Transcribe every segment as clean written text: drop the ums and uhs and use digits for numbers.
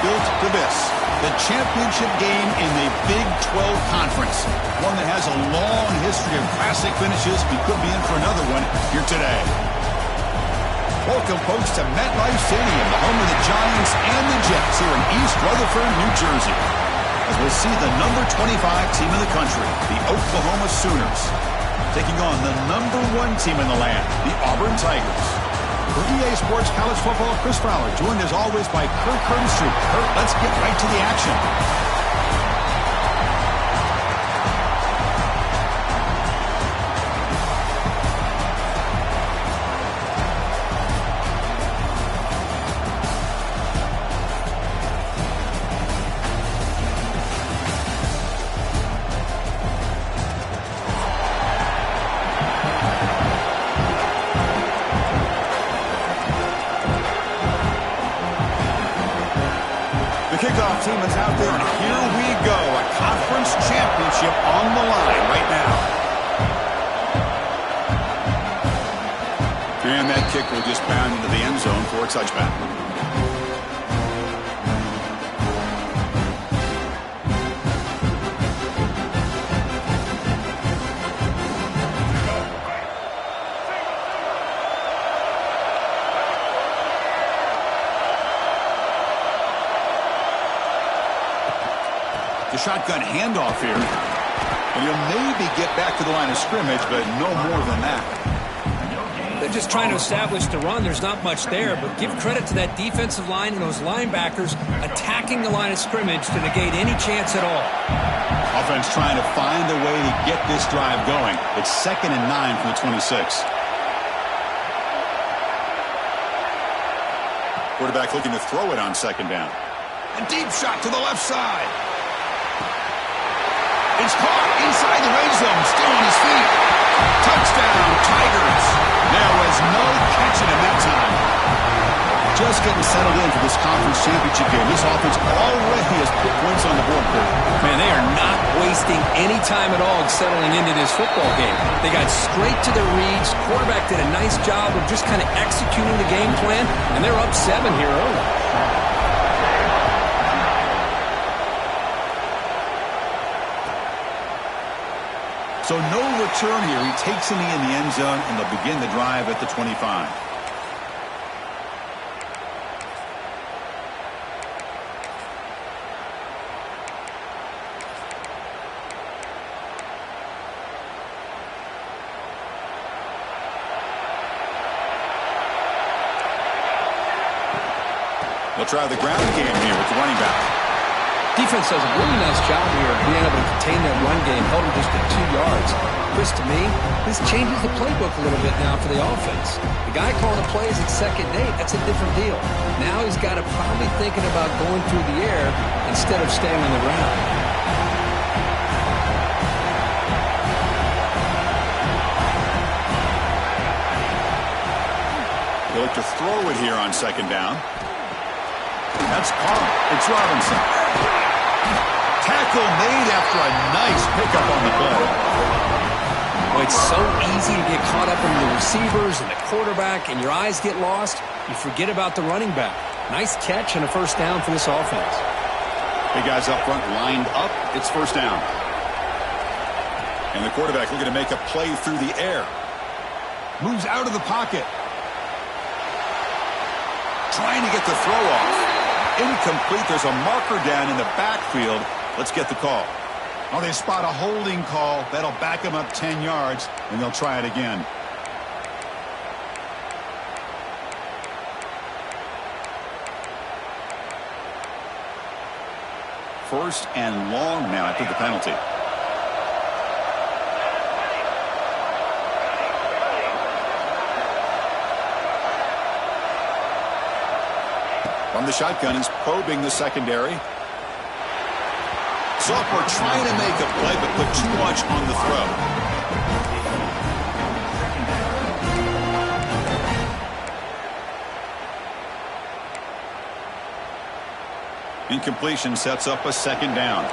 built to this. The championship game in the Big 12 Conference. One that has a long history of classic finishes. We could be in for another one here today. Welcome, folks, to MetLife Stadium, the home of the Giants and the Jets here in East Rutherford, New Jersey. As we'll see the number 25 team in the country, the Oklahoma Sooners, taking on the number 1 team in the land, the Auburn Tigers. For EA Sports College Football, Chris Fowler, joined as always by Kurt Curtis. Kurt, let's get right to the action. The kickoff team is out there, and here we go. A conference championship on the line right now. And that kick will just bound into the end zone for a touchback. The shotgun handoff here. And he'll maybe get back to the line of scrimmage, but no more than that. They're just trying to establish the run. There's not much there, but give credit to that defensive line and those linebackers attacking the line of scrimmage to negate any chance at all. Offense trying to find a way to get this drive going. It's 2nd and 9 from the 26. Quarterback looking to throw it on 2nd down. A deep shot to the left side. It's caught inside the red zone, still on his feet. Touchdown, Tigers. There was no catching him that time. Just getting settled in for this conference championship game. This offense already has put points on the board, Kurt. Man, they are not wasting any time at all settling into this football game. They got straight to their reads. Quarterback did a nice job of just kind of executing the game plan, and they're up 7 here early. So no return here. He takes in the end zone, and they'll begin the drive at the 25. They'll try the ground game here with the running back. Defense does a really nice job here of being able to contain that run game, held him just at 2 yards. Chris, to me, this changes the playbook a little bit now for the offense. The guy calling the plays at 2nd and 8, that's a different deal. Now he's got to probably thinking about going through the air instead of staying on the ground. They look to throw it here on 2nd down. That's caught. It's Robinson. Tackle made after a nice pickup on the play. Well, it's so easy to get caught up in the receivers and the quarterback, and your eyes get lost. You forget about the running back. Nice catch and a 1st down for this offense. Big guys up front lined up. It's 1st down. And the quarterback looking to make a play through the air. Moves out of the pocket. Trying to get the throw off. Incomplete. There's a marker down in the backfield. Let's get the call. Oh, they spot a holding call. That'll back them up 10 yards, and they'll try it again. First and long now after the penalty. From the shotgun, he's probing the secondary. Sophomore trying to make a play, but put too much on the throw. Incompletion sets up a 2nd down.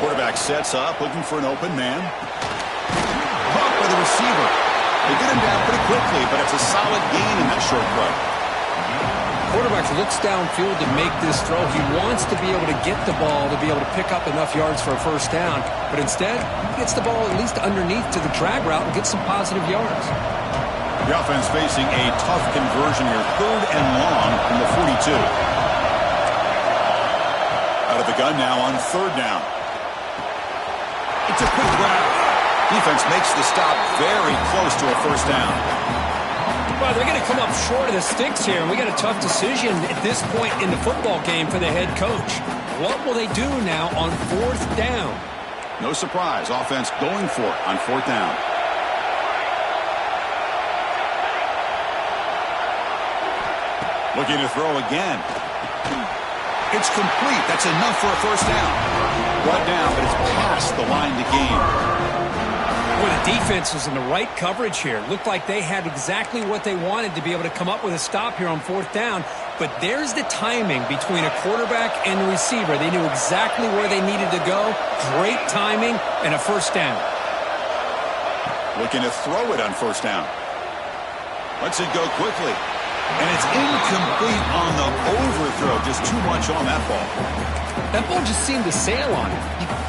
Quarterback sets up, looking for an open man. Caught by the receiver. They get him down pretty quickly, but it's a solid gain in that short throw. quarterback looks downfield to make this throw. He wants to be able to get the ball to be able to pick up enough yards for a first down. But instead, he gets the ball at least underneath to the drag route and gets some positive yards. The offense facing a tough conversion here. 3rd and long from the 42. Out of the gun now on 3rd down. It's a quick grab. Defense makes the stop very close to a first down. Well, they're going to come up short of the sticks here, and we got a tough decision at this point in the football game for the head coach. What will they do now on 4th down? No surprise, offense going for it on 4th down. Looking to throw again. It's complete. That's enough for a first down. Brought down, but it's past the line to gain. Well, the defense was in the right coverage here. Looked like they had exactly what they wanted to be able to come up with a stop here on 4th down. But there's the timing between a quarterback and the receiver. They knew exactly where they needed to go. Great timing and a first down. Looking to throw it on 1st down. Lets it go quickly. And it's incomplete on the overthrow. Just too much on that ball. That ball just seemed to sail on it.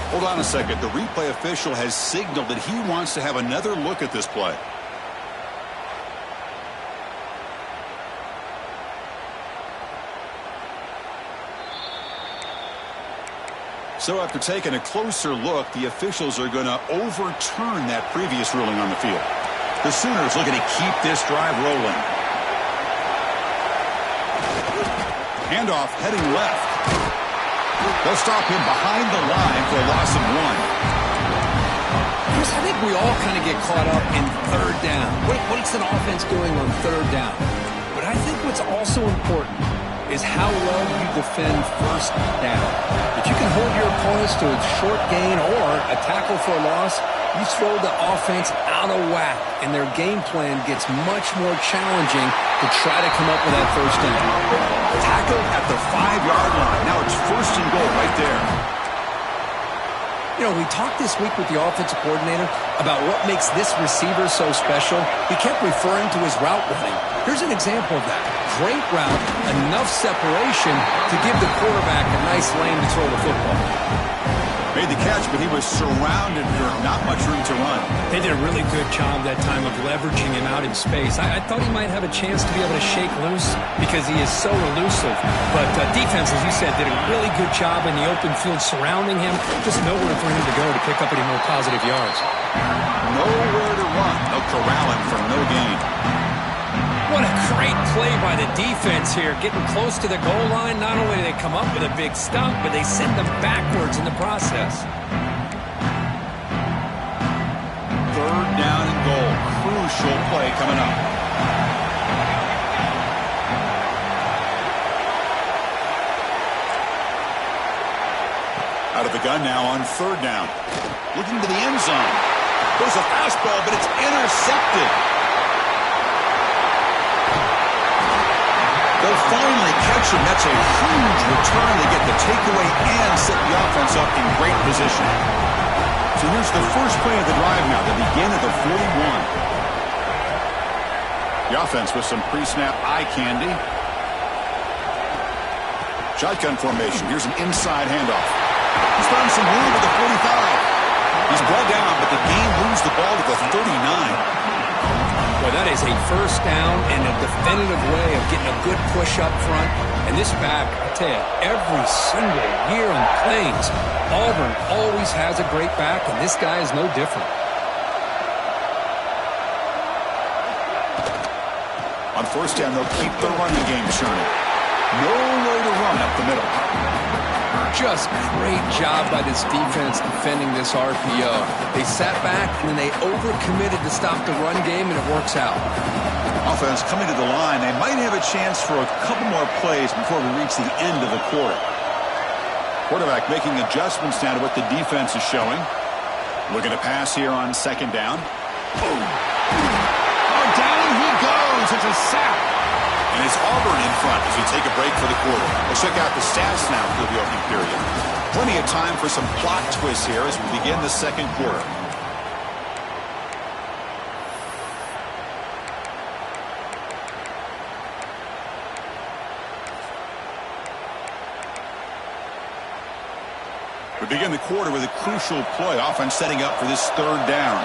Hold on a second. The replay official has signaled that he wants to have another look at this play. So after taking a closer look, the officials are going to overturn that previous ruling on the field. The Sooners looking to keep this drive rolling. Handoff heading left. They'll stop him behind the line for a loss of 1. Chris, I think we all kind of get caught up in 3rd down. What's an offense doing on 3rd down? But I think what's also important is how well you defend 1st down. If you can hold your opponents to a short gain or a tackle for a loss, you throw the offense out of whack, and their game plan gets much more challenging to try to come up with that first down. Tackled at the 5-yard line. Now it's 1st and goal right there. You know, we talked this week with the offensive coordinator about what makes this receiver so special. He kept referring to his route running. Here's an example of that. Great route, enough separation to give the quarterback a nice lane to throw the football. Made the catch, but he was surrounded for not much room to run. They did a really good job that time of leveraging him out in space. I thought he might have a chance to be able to shake loose because he is so elusive. But defense, as you said, did a really good job in the open field surrounding him. Just nowhere for him to go to pick up any more positive yards. Nowhere to run. They'll corral him for no gain. What a great play by the defense here. Getting close to the goal line, not only do they come up with a big stop, but they send them backwards in the process. 3rd down and goal. Crucial play coming up. Out of the gun now on 3rd down. Looking to the end zone. There's a fastball, but it's intercepted. They'll finally catch him. That's a huge return. They get the takeaway and set the offense up in great position. So here's the first play of the drive now. They begin at the 41. The offense with some pre-snap eye candy. Shotgun formation. Here's an inside handoff. He's found some room at the 45. He's brought down, but the game moves the ball to the 39. Boy, that is a first down and a definitive way of getting a good push up front. And this back, I tell you, every single year on Plains, Auburn always has a great back, and this guy is no different. On 1st down, they'll keep the running game churning. Nowhere to run up the middle. Just great job by this defense defending this RPO. They sat back, and then they overcommitted to stop the run game, and it works out. Offense coming to the line. They might have a chance for a couple more plays before we reach the end of the quarter. Quarterback making adjustments now to what the defense is showing. Looking to pass here on 2nd down. Boom. Oh, down he goes. It's a sack. And it's Auburn in front as we take a break for the quarter. We'll check out the stats now for the opening period. Plenty of time for some plot twists here as we begin the 2nd quarter. We begin the quarter with a crucial play. Offense setting up for this third down.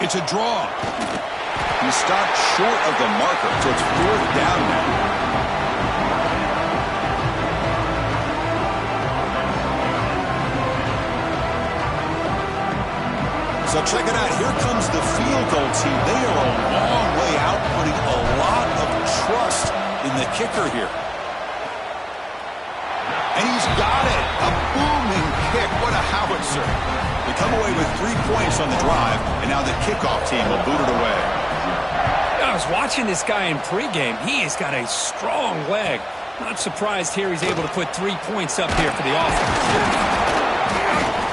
It's a draw. He stopped short of the marker, so it's fourth down now. So check it out. Here comes the field goal team. They are a long way out, putting a lot of trust in the kicker here. And he's got it. A booming kick. What a howitzer. They come away with 3 points on the drive, and now the kickoff team will boot it away. I was watching this guy in pregame. He has got a strong leg. Not surprised here he's able to put 3 points up here for the offense.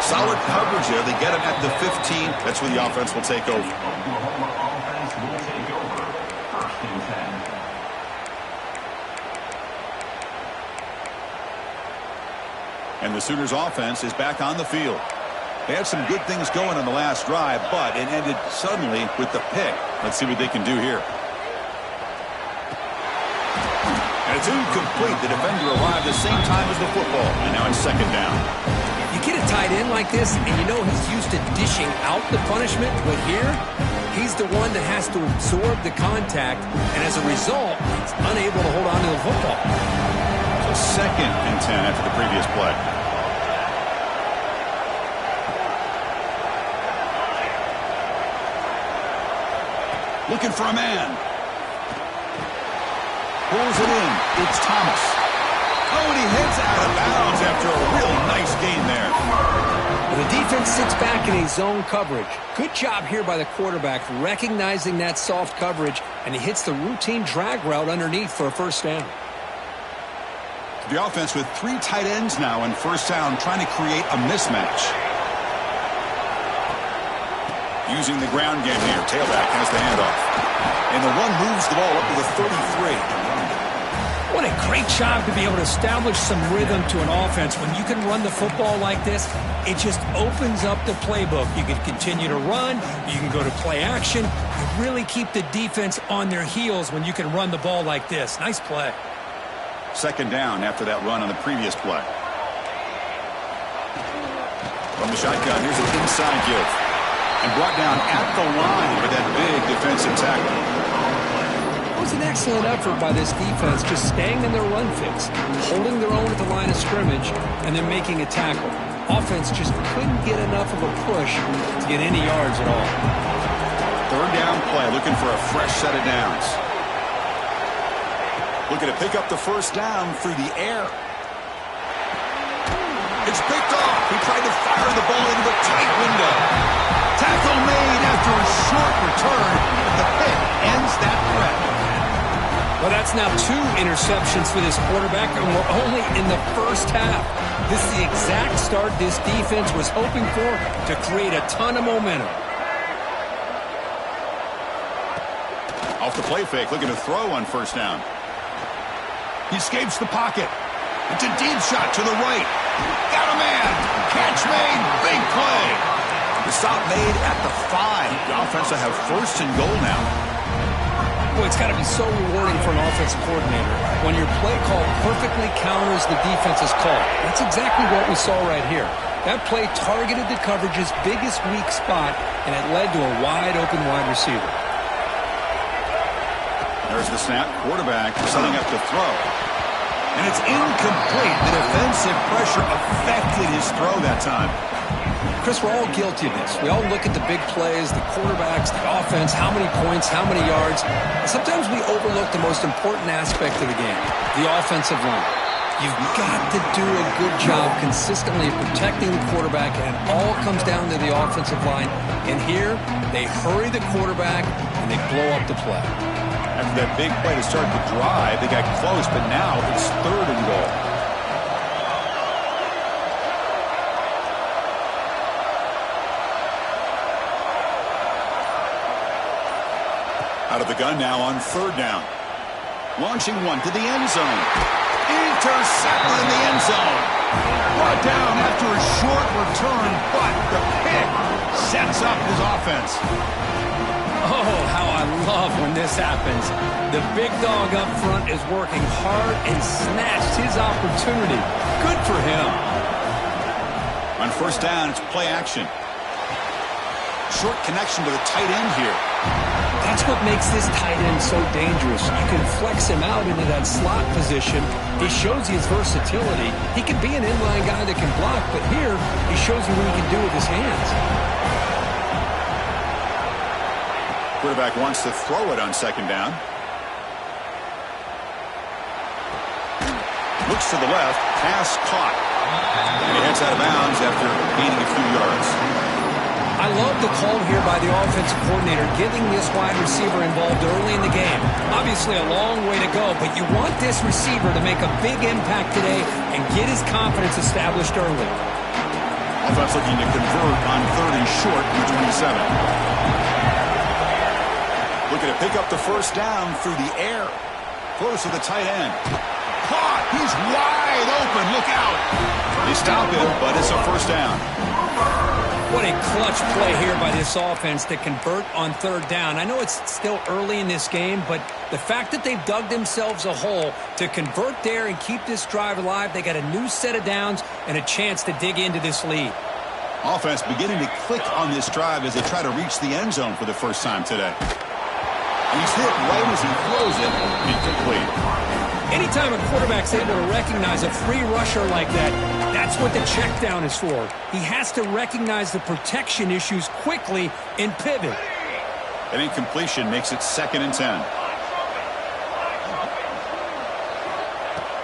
Solid coverage there. They get him at the 15. That's where the offense will take over. And the Sooners offense is back on the field. They had some good things going on the last drive, but it ended suddenly with the pick. Let's see what they can do here. And it's incomplete. The defender arrived the same time as the football. And now it's second down. You get a tight end like this, and you know he's used to dishing out the punishment, but here, he's the one that has to absorb the contact, and as a result, he's unable to hold on to the football. So 2nd and 10 after the previous play. Looking for a man. Pulls it in. It's Thomas. Oh, and he heads out of bounds after a real nice gain there. Well, the defense sits back in a zone coverage. Good job here by the quarterback recognizing that soft coverage, and he hits the routine drag route underneath for a first down. The offense with 3 tight ends now on first down, trying to create a mismatch. Using the ground game here. Tailback has the handoff. And the run moves the ball up to the 33. What a great job to be able to establish some rhythm to an offense. When you can run the football like this, it just opens up the playbook. You can continue to run. You can go to play action. You really keep the defense on their heels when you can run the ball like this. Nice play. Second down after that run on the previous play. From the shotgun, here's an inside give. And brought down at the line with that big defensive tackle. It was an excellent effort by this defense, just staying in their run fix, holding their own at the line of scrimmage, and then making a tackle. Offense just couldn't get enough of a push to get any yards at all. Third down play, looking for a fresh set of downs. Looking to pick up the first down through the air. It's picked off. He tried to fire the ball into a tight window. Tackle made after a short return, but the pick ends that threat. Well, that's now 2 interceptions for this quarterback, and we're only in the first half. This is the exact start this defense was hoping for to create a ton of momentum. Off the play fake, looking to throw on first down. He escapes the pocket. It's a deep shot to the right. Got a man. Catch made. Big play. The stop made at the 5. The offense will have first and goal now. Boy, it's got to be so rewarding for an offensive coordinator when your play call perfectly counters the defense's call. That's exactly what we saw right here. That play targeted the coverage's biggest weak spot, and it led to a wide-open wide receiver. There's the snap. Quarterback setting up to throw. And it's incomplete. The defensive pressure affected his throw that time. Chris, we're all guilty of this. We all look at the big plays, the quarterbacks, the offense, how many points, how many yards. And sometimes we overlook the most important aspect of the game, the offensive line. You've got to do a good job consistently protecting the quarterback, and it all comes down to the offensive line. And here, they hurry the quarterback, and they blow up the play. After that big play to start the drive, they got close, but now it's third and goal. Out of the gun now on third down. Launching one to the end zone. Intercepted in the end zone. Brought down after a short return, but the pick sets up his offense. Oh, how I love when this happens. The big dog up front is working hard and snatched his opportunity. Good for him. On first down, it's play action. Short connection to the tight end here. That's what makes this tight end so dangerous. You can flex him out into that slot position. He shows you his versatility. He can be an inline guy that can block, but here he shows you what he can do with his hands. Quarterback wants to throw it on second down. Looks to the left. Pass caught. And he heads out of bounds after gaining a few yards. I love the call here by the offensive coordinator, getting this wide receiver involved early in the game. Obviously a long way to go, but you want this receiver to make a big impact today and get his confidence established early. Offense looking to convert on third and short from the 27. Looking to pick up the first down through the air. Close to the tight end. Caught! He's wide open. Look out! They stop him, but it's a first down. What a clutch play here by this offense to convert on third down. I know it's still early in this game, but the fact that they've dug themselves a hole to convert there and keep this drive alive, they got a new set of downs and a chance to dig into this lead. Offense beginning to click on this drive as they try to reach the end zone for the first time today. And he's hit right as he throws it, incomplete. Anytime a quarterback's able to recognize a free rusher like that, that's what the check down is for. He has to recognize the protection issues quickly and pivot. An incompletion makes it 2nd and 10.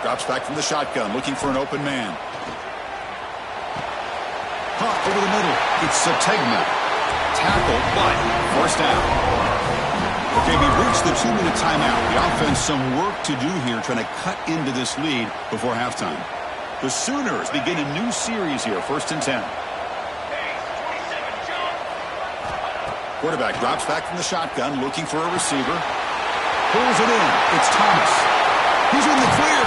Drops back from the shotgun, looking for an open man. Caught over the middle. It's Sategna. Tackle, but first down. Okay, we've reached the 2-minute timeout. The offense some work to do here, trying to cut into this lead before halftime. The Sooners begin a new series here, 1st and 10. Quarterback drops back from the shotgun, looking for a receiver. Pulls it in. It's Thomas. He's in the clear.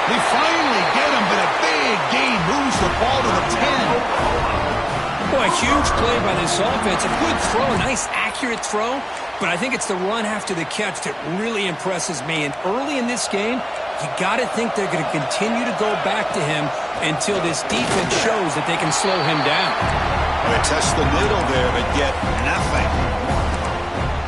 They finally get him, but a big gain moves the ball to the 10. Boy, a huge play by this offense. A good throw, a nice accurate throw. But I think it's the run after the catch that really impresses me. And early in this game, you got to think they're going to continue to go back to him until this defense shows that they can slow him down. They test the middle there, but get nothing.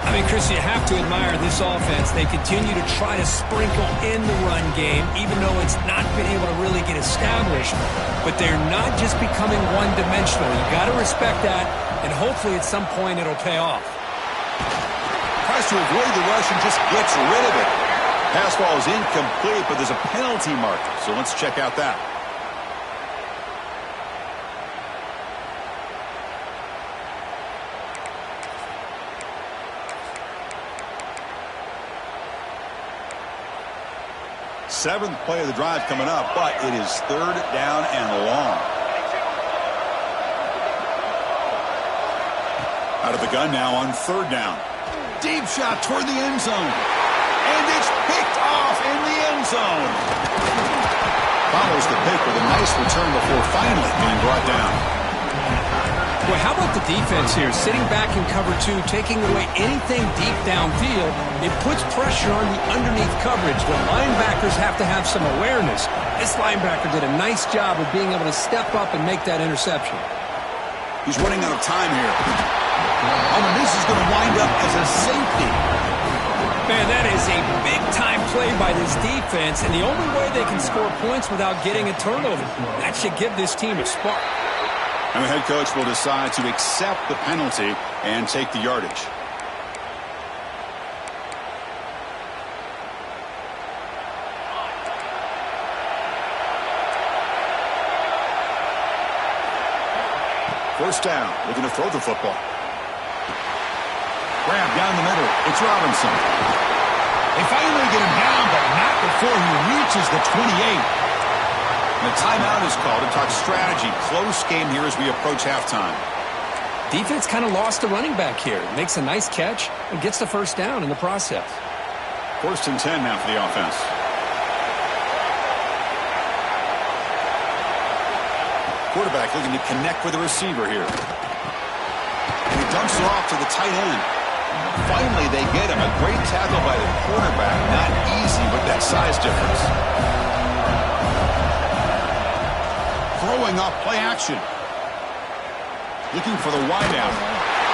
I mean, Chris, you have to admire this offense. They continue to try to sprinkle in the run game, even though it's not been able to really get established. But they're not just becoming one-dimensional. You got to respect that, and hopefully at some point it'll pay off. Tries to avoid the rush and just gets rid of it. Pass ball is incomplete, but there's a penalty marker, so let's check out that. Seventh play of the drive coming up, but it is 3rd down and long. Out of the gun now on 3rd down. Deep shot toward the end zone. And it's picked off in the end zone. Follows the pick with a nice return before finally being brought down. Well, how about the defense here? Sitting back in cover 2, taking away anything deep downfield. It puts pressure on the underneath coverage. The linebackers have to have some awareness. This linebacker did a nice job of being able to step up and make that interception. He's running out of time here. Oh, and this is going to wind up as a safety. Man, that is a big-time play by this defense, and the only way they can score points without getting a turnover. That should give this team a spark. And the head coach will decide to accept the penalty and take the yardage. First down, looking to throw the football. Grab down the middle. It's Robinson. They finally get him down, but not before he reaches the 28. The timeout is called to talk strategy. Close game here as we approach halftime. Defense kind of lost the running back here. Makes a nice catch and gets the first down in the process. 1st and 10 now for the offense. Quarterback looking to connect with the receiver here. And he dumps it off to the tight end. Finally, they get him. A great tackle by the quarterback. Not easy with that size difference. Throwing off play action. Looking for the wideout.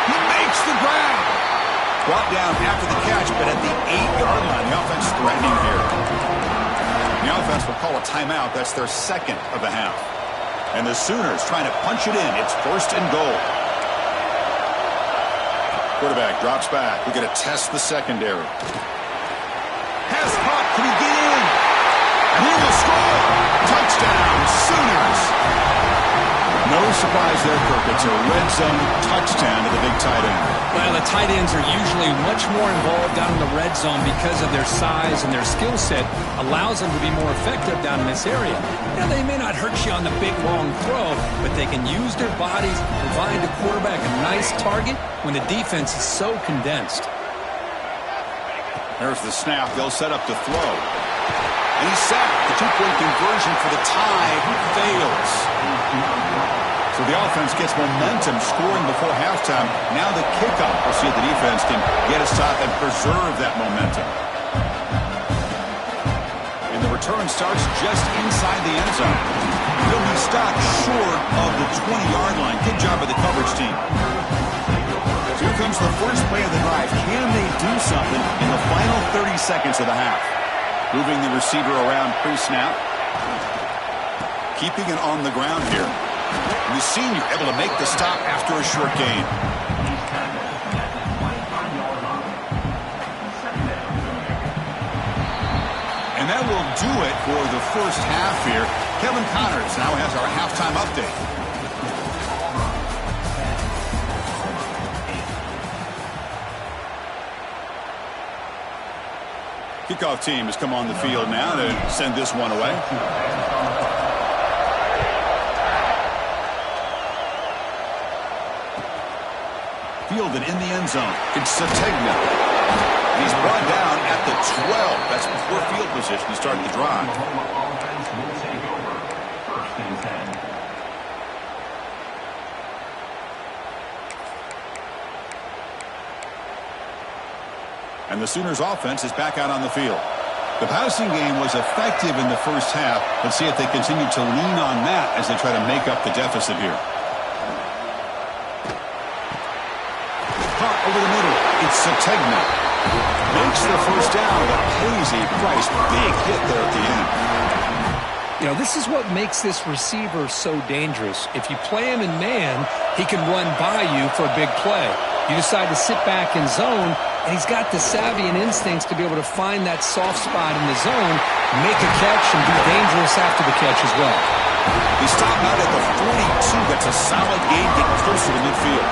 He makes the grab. Brought down after the catch, but at the 8-yard line, the offense threatening here. The offense will call a timeout. That's their second of the half. And the Sooners trying to punch it in. It's 1st and goal. Quarterback drops back. We're going to test the secondary. Has Hawk. Can he get in? And he will score. Touchdown, Sooners. No surprise there, Kirk. It's a red zone touchdown to the big tight end. Well, the tight ends are usually much more involved down in the red zone because of their size and their skill set allows them to be more effective down in this area. Now, they may not hurt you on the big, long throw, but they can use their bodies, provide the quarterback a nice target when the defense is so condensed. There's the snap. They'll set up to throw. And he's sacked. The two-point conversion for the tie fails. So the offense gets momentum scoring before halftime. Now the kickoff. We'll see if the defense can get a stop and preserve that momentum. And the return starts just inside the end zone. He'll be stopped short of the 20-yard line. Good job by the coverage team. So here comes the first play of the drive. Can they do something in the final 30 seconds of the half? Moving the receiver around pre-snap. Keeping it on the ground here. And the senior able to make the stop after a short gain. And that will do it for the first half here. Kevin Connors now has our halftime update. Kickoff team has come on the field now to send this one away. Fielded in the end zone. It's Sategna. He's brought down at the 12. That's before field position to start the drive. And the Sooners offense is back out on the field. The passing game was effective in the first half. Let's see if they continue to lean on that as they try to make up the deficit here. Caught over the middle. It's Sategna. Makes the first down, but pays a price. Big hit there at the end. You know, this is what makes this receiver so dangerous. If you play him in man, he can run by you for a big play. You decide to sit back in zone, and he's got the savvy and instincts to be able to find that soft spot in the zone, make a catch, and be dangerous after the catch as well. He stopped out at the 42. That's a solid gain, getting closer to midfield.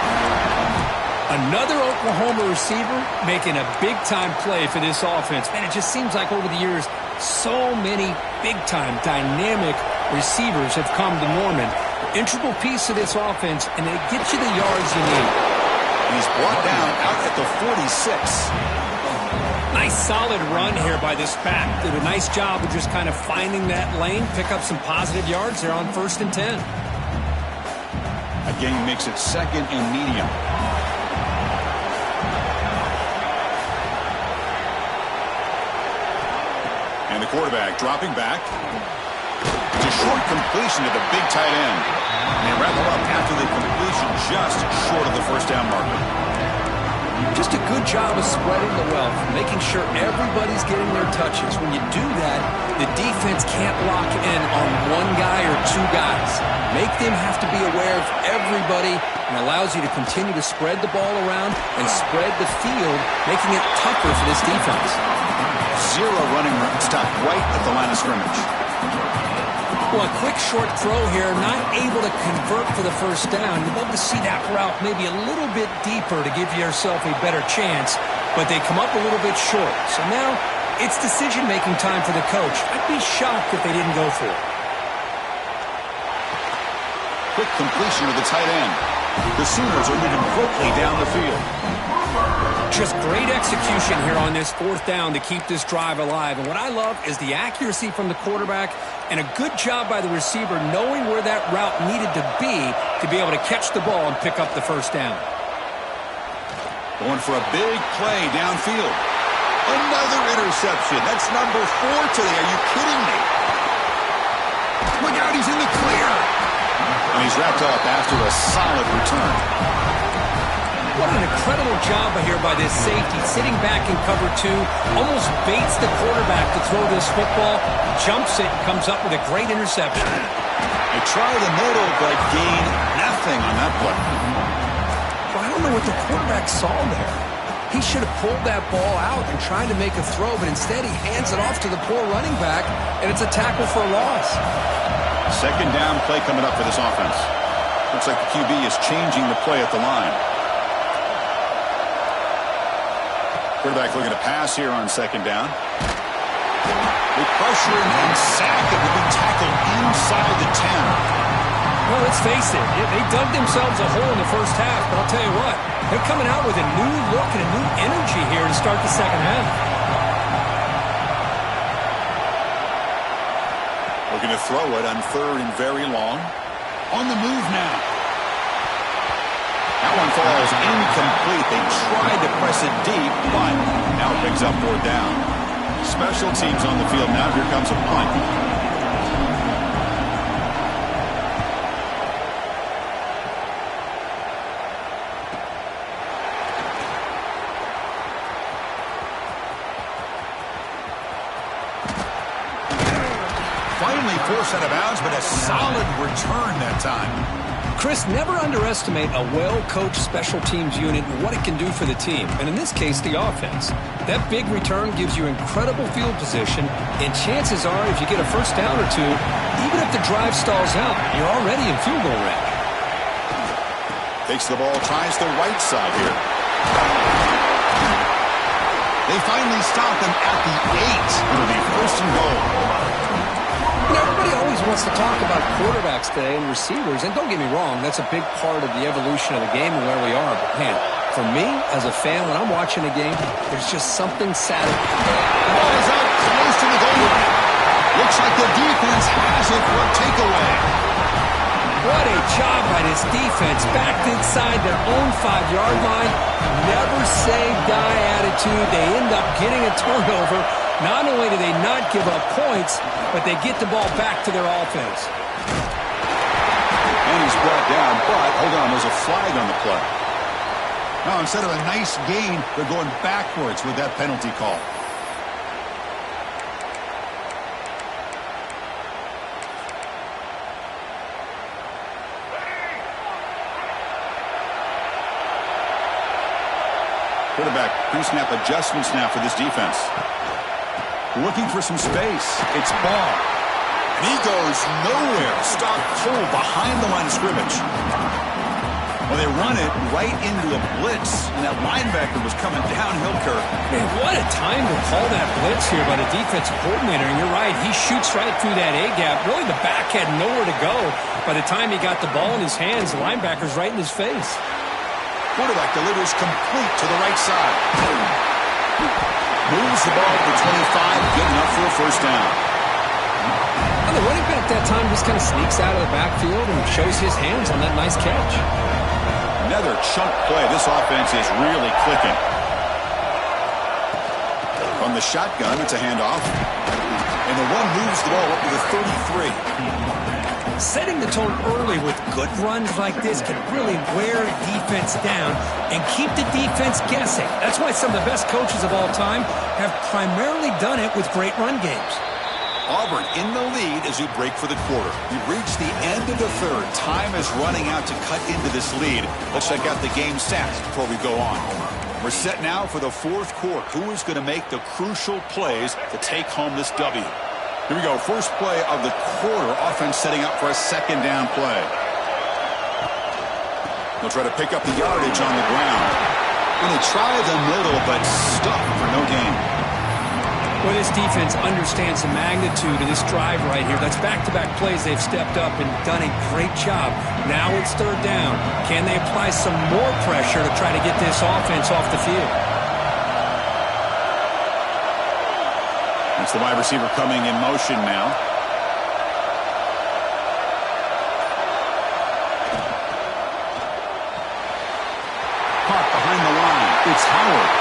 Another Oklahoma receiver making a big-time play for this offense. Man, it just seems like over the years, so many big-time, dynamic receivers have come to Norman. Integral piece of this offense, and they get you the yards you need. He's brought down out at the 46. Nice solid run here by this back. Did a nice job of just kind of finding that lane, pick up some positive yards there on 1st and 10. Again, he makes it 2nd and medium. And the quarterback dropping back. It's a short completion to the big tight end. And they wrap him up after the completion just short of the first down marker. Just a good job of spreading the wealth, making sure everybody's getting their touches. When you do that, the defense can't lock in on one guy or two guys. Make them have to be aware of everybody and allows you to continue to spread the ball around and spread the field, making it tougher for this defense. Zero running room stopped right at the line of scrimmage. Well, a quick short throw here, not able to convert for the first down. You'd love to see that route maybe a little bit deeper to give yourself a better chance, but they come up a little bit short. So now it's decision-making time for the coach. I'd be shocked if they didn't go for it. Quick completion to the tight end. The Sooners are moving quickly down the field. Just great execution here on this 4th down to keep this drive alive. And what I love is the accuracy from the quarterback and a good job by the receiver knowing where that route needed to be able to catch the ball and pick up the first down. Going for a big play downfield. Another interception. That's number 4 today. Are you kidding me? Look out, he's in the clear. And he's wrapped up after a solid return. What an incredible job here by this safety. Sitting back in cover 2, almost baits the quarterback to throw this football, jumps it, and comes up with a great interception. They try the middle, but gain nothing on that play. Well, I don't know what the quarterback saw there. He should have pulled that ball out and tried to make a throw, but instead he hands it off to the poor running back, and it's a tackle for a loss. Second down play coming up for this offense. Looks like the QB is changing the play at the line. Quarterback looking to pass here on second down. They pressure him and sack him. Will be tackled inside the 10. Well, let's face it, they dug themselves a hole in the first half, but I'll tell you what, they're coming out with a new look and a new energy here to start the second half. Looking to throw it on third and very long. On the move now. That one falls incomplete. They tried to press it deep, but now it picks up 4th down. Special teams on the field now. Here comes a punt. Finally forced out of bounds, but a solid return that time. Chris, never underestimate a well-coached special teams unit and what it can do for the team, and in this case, the offense. That big return gives you incredible field position, and chances are, if you get a first down or 2, even if the drive stalls out, you're already in field goal range. Takes the ball, tries the right side here. They finally stop him at the 8. It'll be first and goal. Everybody always wants to talk about quarterbacks today and receivers, and don't get me wrong, that's a big part of the evolution of the game and where we are. But, man, for me, as a fan, when I'm watching a game, there's just something sad. The ball is out close to the goal line. Looks like the defense has it for a takeaway. What a job by this defense. Backed inside their own 5-yard line. Never say die attitude. They end up getting a turnover. Not only do they not give up points, but they get the ball back to their offense. And he's brought down, but hold on, there's a flag on the play. Now, instead of a nice gain, they're going backwards with that penalty call. Quarterback pre-snap adjustments now for this defense. Looking for some space. It's ball. And he goes nowhere. Stopped cold behind the line of scrimmage. Well, they run it right into a blitz, and that linebacker was coming downhill, Kirk. Man, what a time to call that blitz here by the defensive coordinator. And you're right, he shoots right through that A-gap. Really, the back had nowhere to go. By the time he got the ball in his hands, the linebacker's right in his face. Quarterback delivers complete to the right side. Moves the ball to 25, good enough for a first down. And the running back that time just kind of sneaks out of the backfield and shows his hands on that nice catch. Another chunk play. This offense is really clicking. From the shotgun, it's a handoff. And the one moves the ball up to the 33. Setting the tone early with good runs like this can really wear defense down and keep the defense guessing. That's why some of the best coaches of all time have primarily done it with great run games. Auburn in the lead as we break for the quarter. We've reached the end of the third. Time is running out to cut into this lead. Let's check out the game stats before we go on. We're set now for the fourth quarter. Who is going to make the crucial plays to take home this W? Here we go. First play of the quarter. Offense setting up for a second down play. They'll try to pick up the yardage on the ground. And they try the middle, but stuck for no gain. Well, this defense understands the magnitude of this drive right here. That's back-to-back plays. They've stepped up and done a great job. Now it's third down. Can they apply some more pressure to try to get this offense off the field? It's the wide receiver coming in motion now. Caught behind the line. Howard.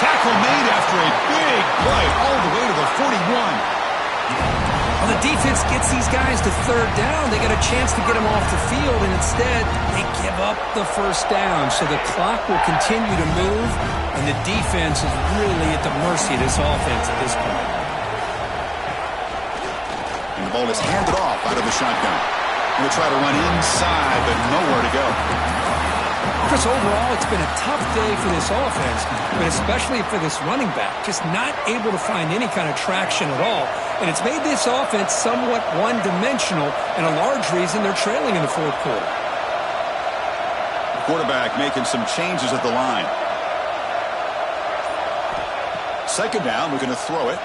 Tackle made after a big play all the way to the 41. Well, the defense gets these guys to third down. They get a chance to get them off the field, and instead they give up the first down. So the clock will continue to move, and the defense is really at the mercy of this offense at this point. And the ball is handed off out of the shotgun. He'll try to run inside, but nowhere to go. Chris, overall, it's been a tough day for this offense, but especially for this running back. Just not able to find any kind of traction at all. And it's made this offense somewhat one-dimensional, and a large reason they're trailing in the fourth quarter. The quarterback making some changes at the line. Second down, we're going to throw it.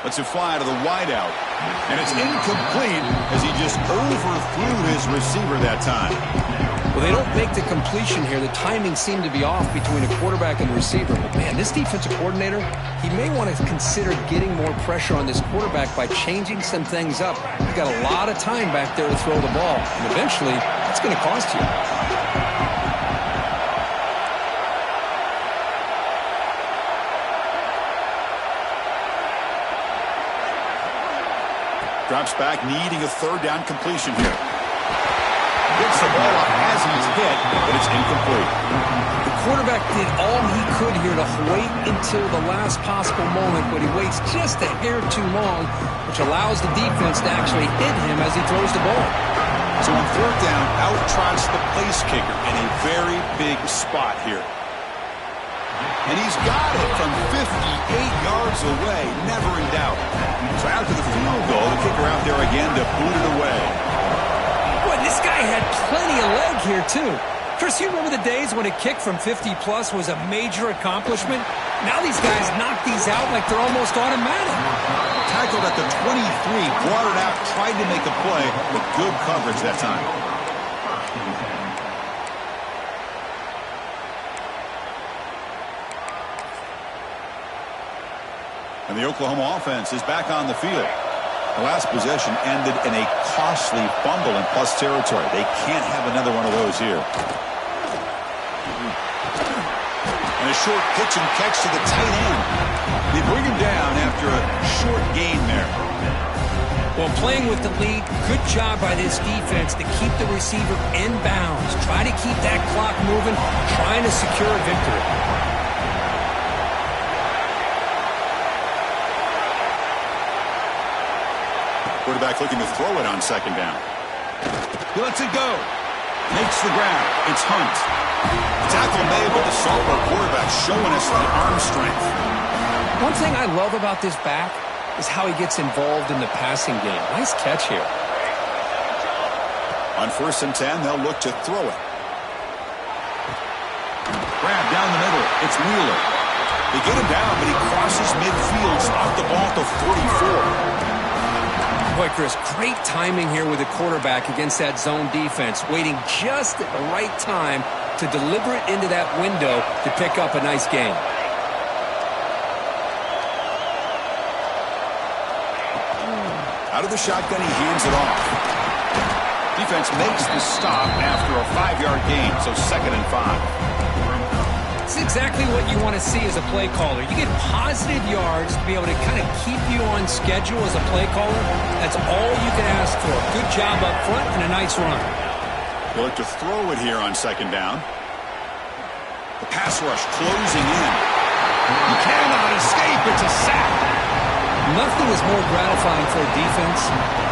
Lets it fly to the wideout. And it's incomplete as he just overthrew his receiver that time. Well, they don't make the completion here. The timing seemed to be off between a quarterback and the receiver. But, man, this defensive coordinator, he may want to consider getting more pressure on this quarterback by changing some things up. You've got a lot of time back there to throw the ball. And eventually, it's going to cost you. Drops back, needing a third down completion here. Gets the ball up as he's hit, but it's incomplete. The quarterback did all he could here to wait until the last possible moment, but he waits just a hair too long, which allows the defense to actually hit him as he throws the ball. So on third down, out trots the place kicker in a very big spot here. And he's got it from 58 yards away, never in doubt. So after the field goal, the kicker out there again to boot it away. Boy, this guy had plenty of leg here, too. Chris, you remember the days when a kick from 50-plus was a major accomplishment? Now these guys knock these out like they're almost automatic. Tackled at the 23, brought it out, tried to make a play, but good coverage that time. And the Oklahoma offense is back on the field. The last possession ended in a costly fumble in plus territory. They can't have another one of those here. And a short pitch and catch to the tight end. They bring him down after a short gain there. Well, playing with the lead, good job by this defense to keep the receiver in bounds. Try to keep that clock moving, trying to secure a victory. Quarterback looking to throw it on second down. He lets it go. Makes the grab. It's Hunt. Tackle made, but the sophomore quarterback showing us the arm strength. One thing I love about this back is how he gets involved in the passing game. Nice catch here. On 1st and 10, they'll look to throw it. Grab down the middle. It's Wheeler. They get him down, but he crosses midfield, off the ball to 44. Boy, Chris, great timing here with the quarterback against that zone defense, waiting just at the right time to deliver it into that window to pick up a nice gain. Out of the shotgun, he hands it off. Defense makes the stop after a 5-yard gain, so 2nd and 5. It's exactly what you want to see as a play caller. You get positive yards to be able to kind of keep you on schedule as a play caller. That's all you can ask for. Good job up front and a nice run. They look to throw it here on 2nd down. The pass rush closing in. You cannot escape. It's a sack. Nothing is more gratifying for a defense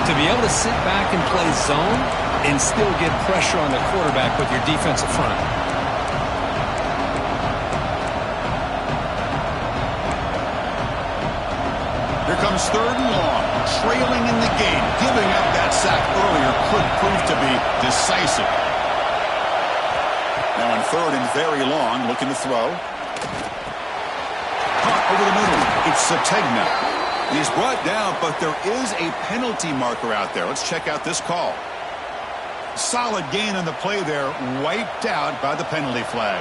to be able to sit back and play zone and still get pressure on the quarterback with your defensive front. Here comes 3rd and long, trailing in the game. Giving up that sack earlier could prove to be decisive. Now on 3rd and very long, looking to throw. Caught over the middle. It's Sategna. He's brought down, but there is a penalty marker out there. Let's check out this call. Solid gain on the play there, wiped out by the penalty flag.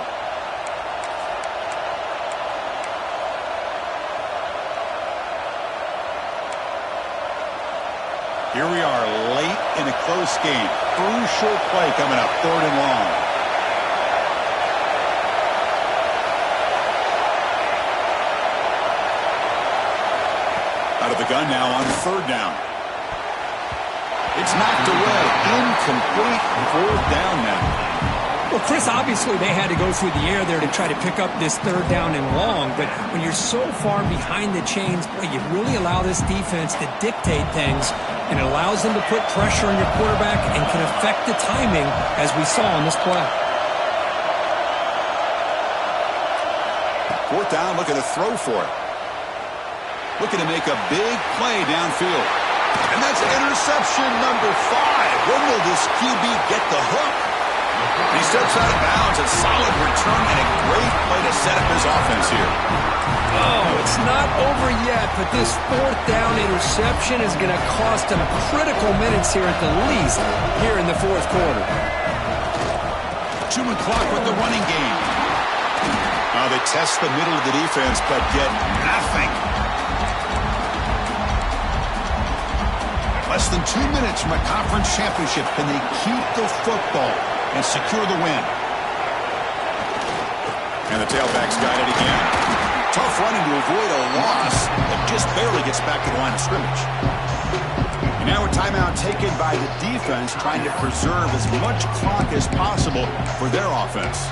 Here we are late in a close game. Crucial play coming up, 3rd and long. gun now on 3rd down. It's knocked away. Incomplete. 4th down now. Well, Chris, obviously they had to go through the air there to try to pick up this 3rd down and long, but when you're so far behind the chains, boy, you really allow this defense to dictate things, and it allows them to put pressure on your quarterback and can affect the timing, as we saw on this play. 4th down, looking to throw for it. Looking to make a big play downfield. And that's interception number 5. When will this QB get the hook? He steps out of bounds. A solid return and a great play to set up his offense here. Oh, it's not over yet, but this 4th down interception is going to cost him critical minutes here at the least here in the 4th quarter. 2 clock with the running game. They test the middle of the defense, but get nothing. Less than 2 minutes from a conference championship. Can they keep the football and secure the win? And the tailback's got it again. Tough running to avoid a loss, but just barely gets back to the line of scrimmage. And now a timeout taken by the defense, trying to preserve as much clock as possible for their offense.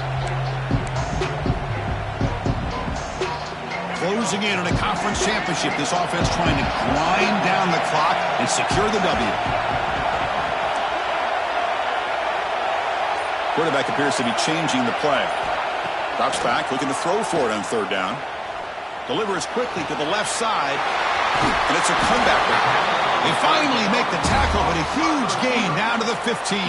Closing in on a conference championship, this offense trying to grind down the clock and secure the W. Quarterback appears to be changing the play. Drops back, looking to throw for it on 3rd down. Delivers quickly to the left side, and it's a comeback. They finally make the tackle, but a huge gain down to the 15.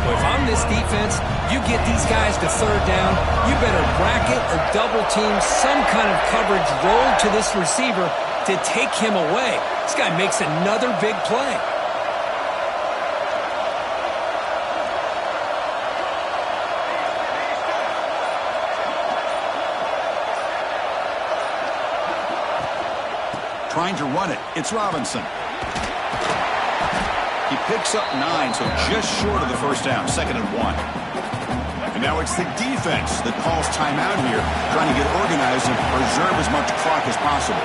Well, if I'm this defense, you get these guys to 3rd down, you better bracket or double team some kind of coverage roll to this receiver to take him away. This guy makes another big play. Trying to run it. It's Robinson. He picks up 9, so just short of the 1st down. 2nd and 1. And now it's the defense that calls timeout here, trying to get organized and preserve as much clock as possible.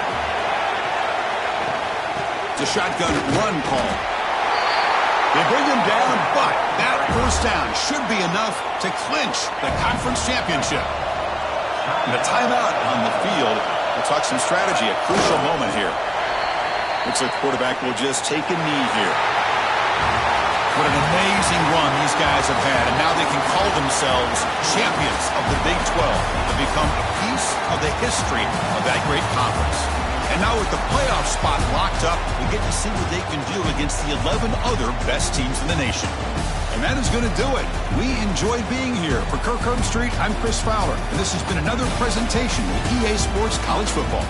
It's a shotgun run call. They bring him down, but that 1st down should be enough to clinch the conference championship. And the timeout on the field. We'll talk some strategy, a crucial moment here. Looks like the quarterback will just take a knee here. What an amazing run these guys have had, and now they can call themselves champions of the Big 12 to become a piece of the history of that great conference. And now with the playoff spot locked up, we get to see what they can do against the 11 other best teams in the nation. And that is going to do it. We enjoyed being here. For Kirkland Street, I'm Chris Fowler, and this has been another presentation of EA Sports College Football.